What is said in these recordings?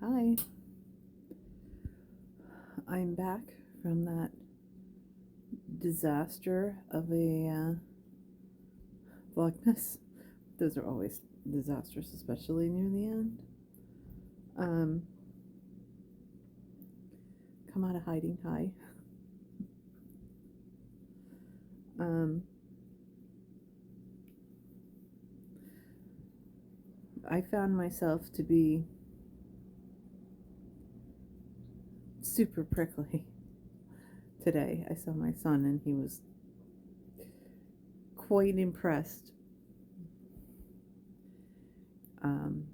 Hi, I'm back from that disaster of a Vlogmas. Those are always disastrous, especially near the end. Um, come out of hiding, hi. Um, I found myself to be super prickly today. I saw my son and he was quite impressed. Um,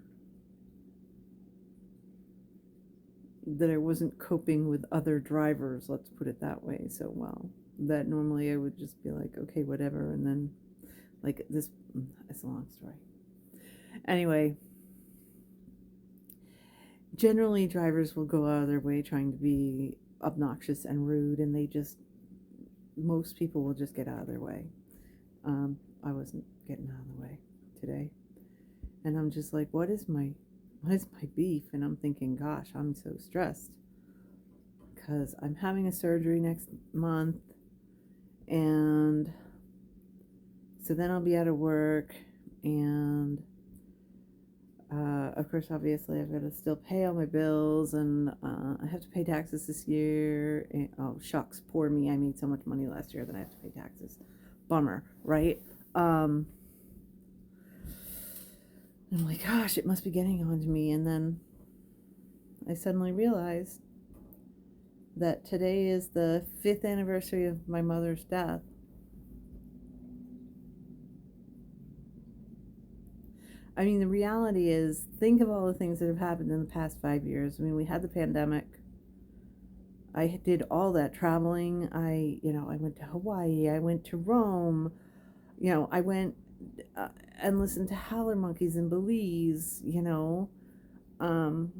that I wasn't coping with other drivers, let's put it that way, so well. That normally I would just be like, okay, whatever, and then, like, this, it's a long story. Anyway, generally drivers will go out of their way trying to be obnoxious and rude, and most people will just get out of their way. I wasn't getting out of the way today. And I'm just like, what is my beef? And I'm thinking, gosh, I'm so stressed because I'm having a surgery next month, and so then I'll be out of work, and of course, obviously, I've got to still pay all my bills, and I have to pay taxes this year. And, oh, shucks, poor me. I made so much money last year that I have to pay taxes. Bummer, right? I'm like, gosh, it must be getting on to me. And then I suddenly realized that today is the 5th anniversary of my mother's death. I mean, the reality is, think of all the things that have happened in the past 5 years. I mean, we had the pandemic. I did all that traveling. I went to Hawaii. I went to Rome. I went and listened to howler monkeys in Belize. Um,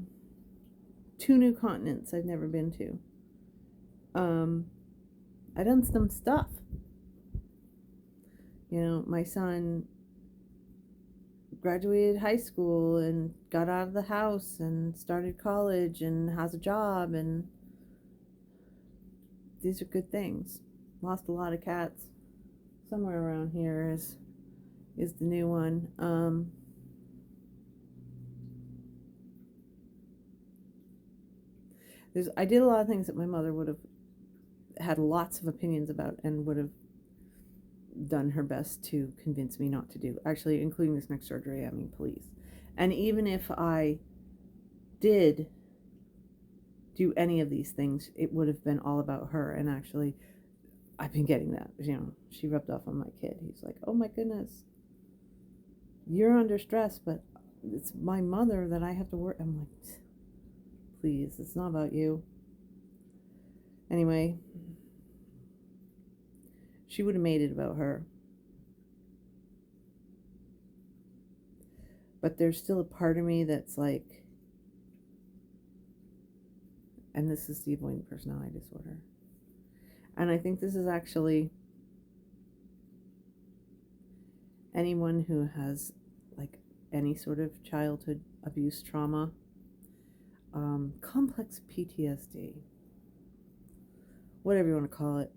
2 new continents I've never been to. I done some stuff. My son graduated high school and got out of the house and started college and has a job, and these are good things. Lost a lot of cats. Somewhere around here is the new one. I did a lot of things that my mother would have had lots of opinions about and would have done her best to convince me not to do. Actually, including this next surgery. I mean, please. And even if I did do any of these things, it would have been all about her. And actually, I've been getting that. She rubbed off on my kid. He's like, oh my goodness, you're under stress, but it's my mother that I have to work. I'm like, please, it's not about you. Anyway, she would have made it about her. But there's still a part of me that's like, and this is the avoidant personality disorder. And I think this is actually anyone who has like any sort of childhood abuse trauma, complex PTSD, whatever you want to call it.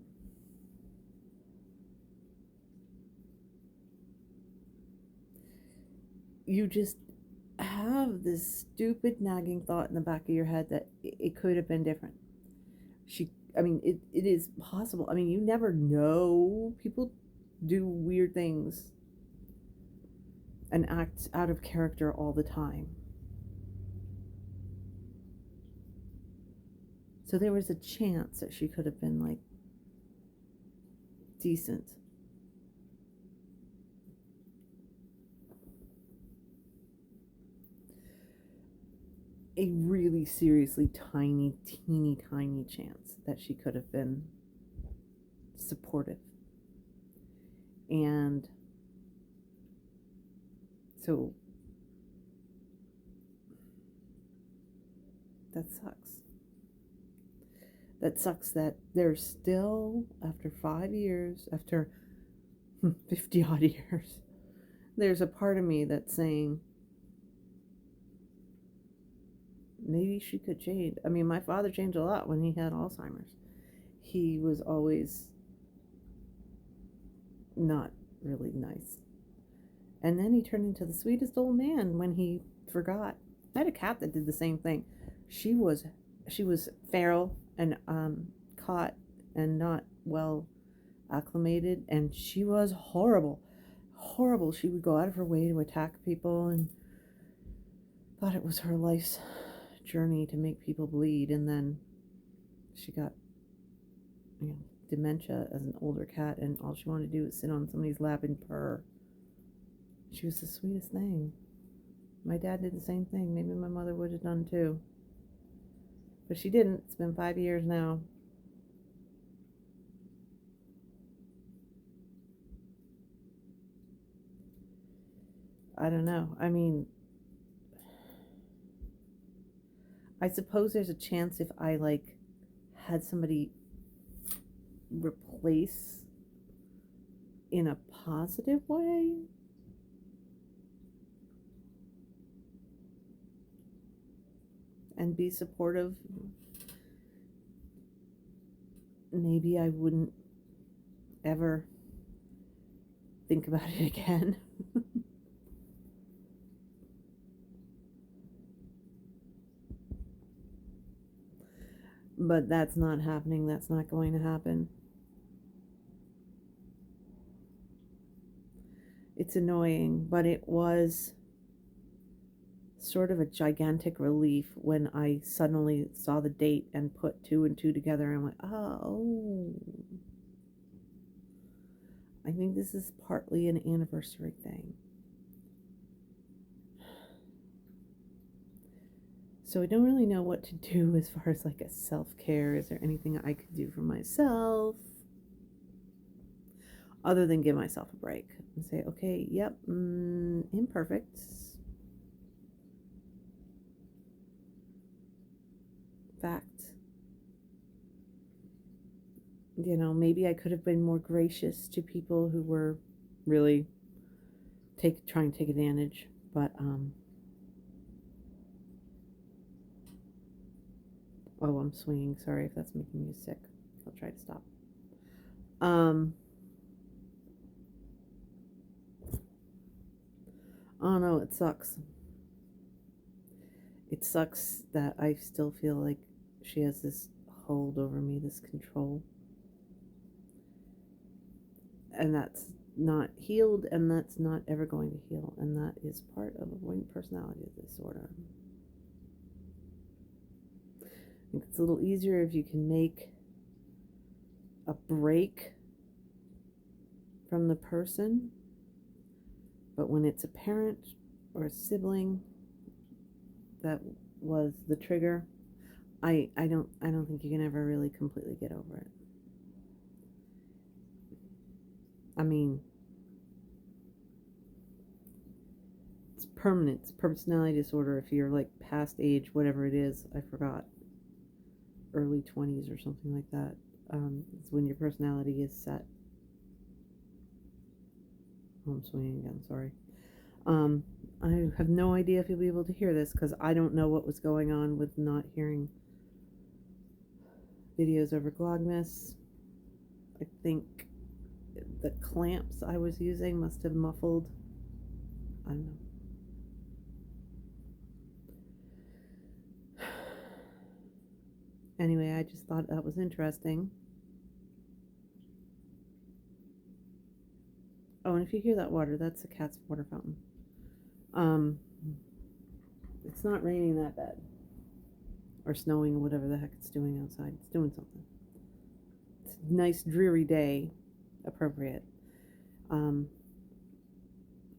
You just have this stupid nagging thought in the back of your head that it could have been different. It is possible. I mean, you never know. People do weird things and act out of character all the time. So there was a chance that she could have been like decent. A really seriously tiny, teeny tiny chance that she could have been supportive. And so that sucks. That sucks that there's still, after 5 years, after 50 odd years, there's a part of me that's saying, maybe she could change. I mean, my father changed a lot when he had Alzheimer's. He was always not really nice. And then he turned into the sweetest old man when he forgot. I had a cat that did the same thing. She was she was feral and caught and not well acclimated, and she was horrible. Horrible. She would go out of her way to attack people and thought it was her life's journey to make people bleed, and then she got, you know, dementia as an older cat, and all she wanted to do was sit on somebody's lap and purr. She was the sweetest thing. My dad did the same thing. Maybe my mother would have done too. But she didn't. It's been 5 years now. I don't know. I mean, I suppose there's a chance if I like had somebody replace in a positive way. And be supportive, maybe I wouldn't ever think about it again. But that's not happening. That's not going to happen. It's annoying, but it was sort of a gigantic relief when I suddenly saw the date and put two and two together and went, oh, I think this is partly an anniversary thing. So I don't really know what to do as far as like a self-care. Is there anything I could do for myself other than give myself a break and say, okay, yep, imperfect. Fact. You know, maybe I could have been more gracious to people who were really trying to take advantage, but oh, I'm swinging. Sorry if that's making you sick. I'll try to stop. Oh no, it sucks. It sucks that I still feel like she has this hold over me, this control. And that's not healed, and that's not ever going to heal, and that is part of avoidant personality disorder. I think it's a little easier if you can make a break from the person, but when it's a parent or a sibling that was the trigger, I don't think you can ever really completely get over it. I mean, it's permanent. It's personality disorder if you're like past age, whatever it is, I forgot, early 20s or something like that. It's when your personality is set. Oh, I'm swinging again, sorry. I have no idea if you'll be able to hear this because I don't know what was going on with not hearing videos over Vlogmas. I think the clamps I was using must have muffled. I don't know. Anyway, I just thought that was interesting. Oh, and if you hear that water, that's the cat's water fountain. It's not raining that bad. Or snowing or whatever the heck it's doing outside. It's doing something. It's a nice dreary day. Appropriate. I don't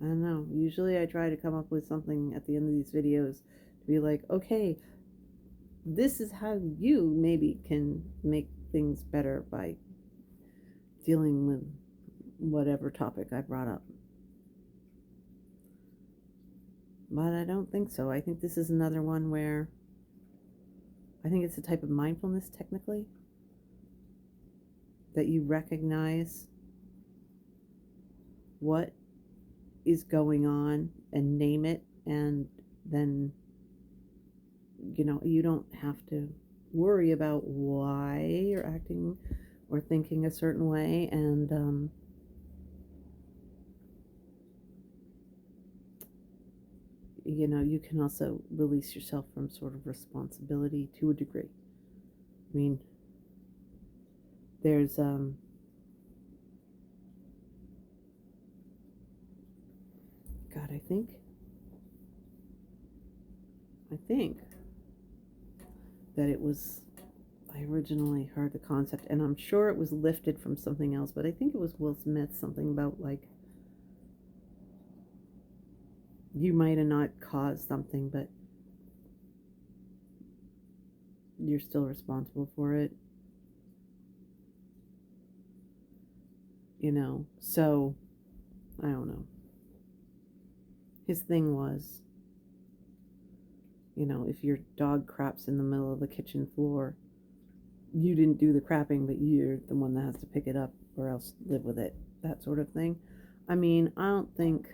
know. Usually I try to come up with something at the end of these videos to be like, okay, this is how you maybe can make things better by dealing with whatever topic I brought up. But I don't think so. I think this is another one where I think it's a type of mindfulness technically that you recognize what is going on and name it and then you don't have to worry about why you're acting or thinking a certain way. And you can also release yourself from sort of responsibility to a degree. I mean, there's God, I think that it was, I originally heard the concept, and I'm sure it was lifted from something else, but I think it was Will Smith, something about like, you might have not caused something, but you're still responsible for it, So, I don't know. His thing was, if your dog craps in the middle of the kitchen floor, you didn't do the crapping, but you're the one that has to pick it up or else live with it. That sort of thing. I mean, I don't think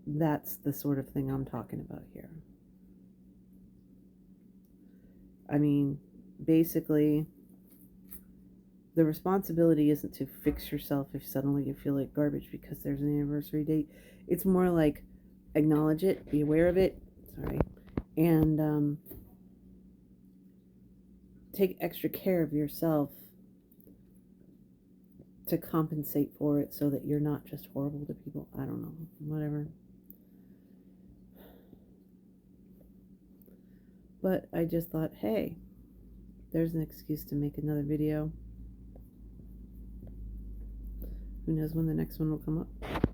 that's the sort of thing I'm talking about here. I mean, basically, the responsibility isn't to fix yourself if suddenly you feel like garbage because there's an anniversary date. It's more like acknowledge it, be aware of it, and take extra care of yourself to compensate for it so that you're not just horrible to people. I don't know, whatever. But I just thought, hey, there's an excuse to make another video. Who knows when the next one will come up?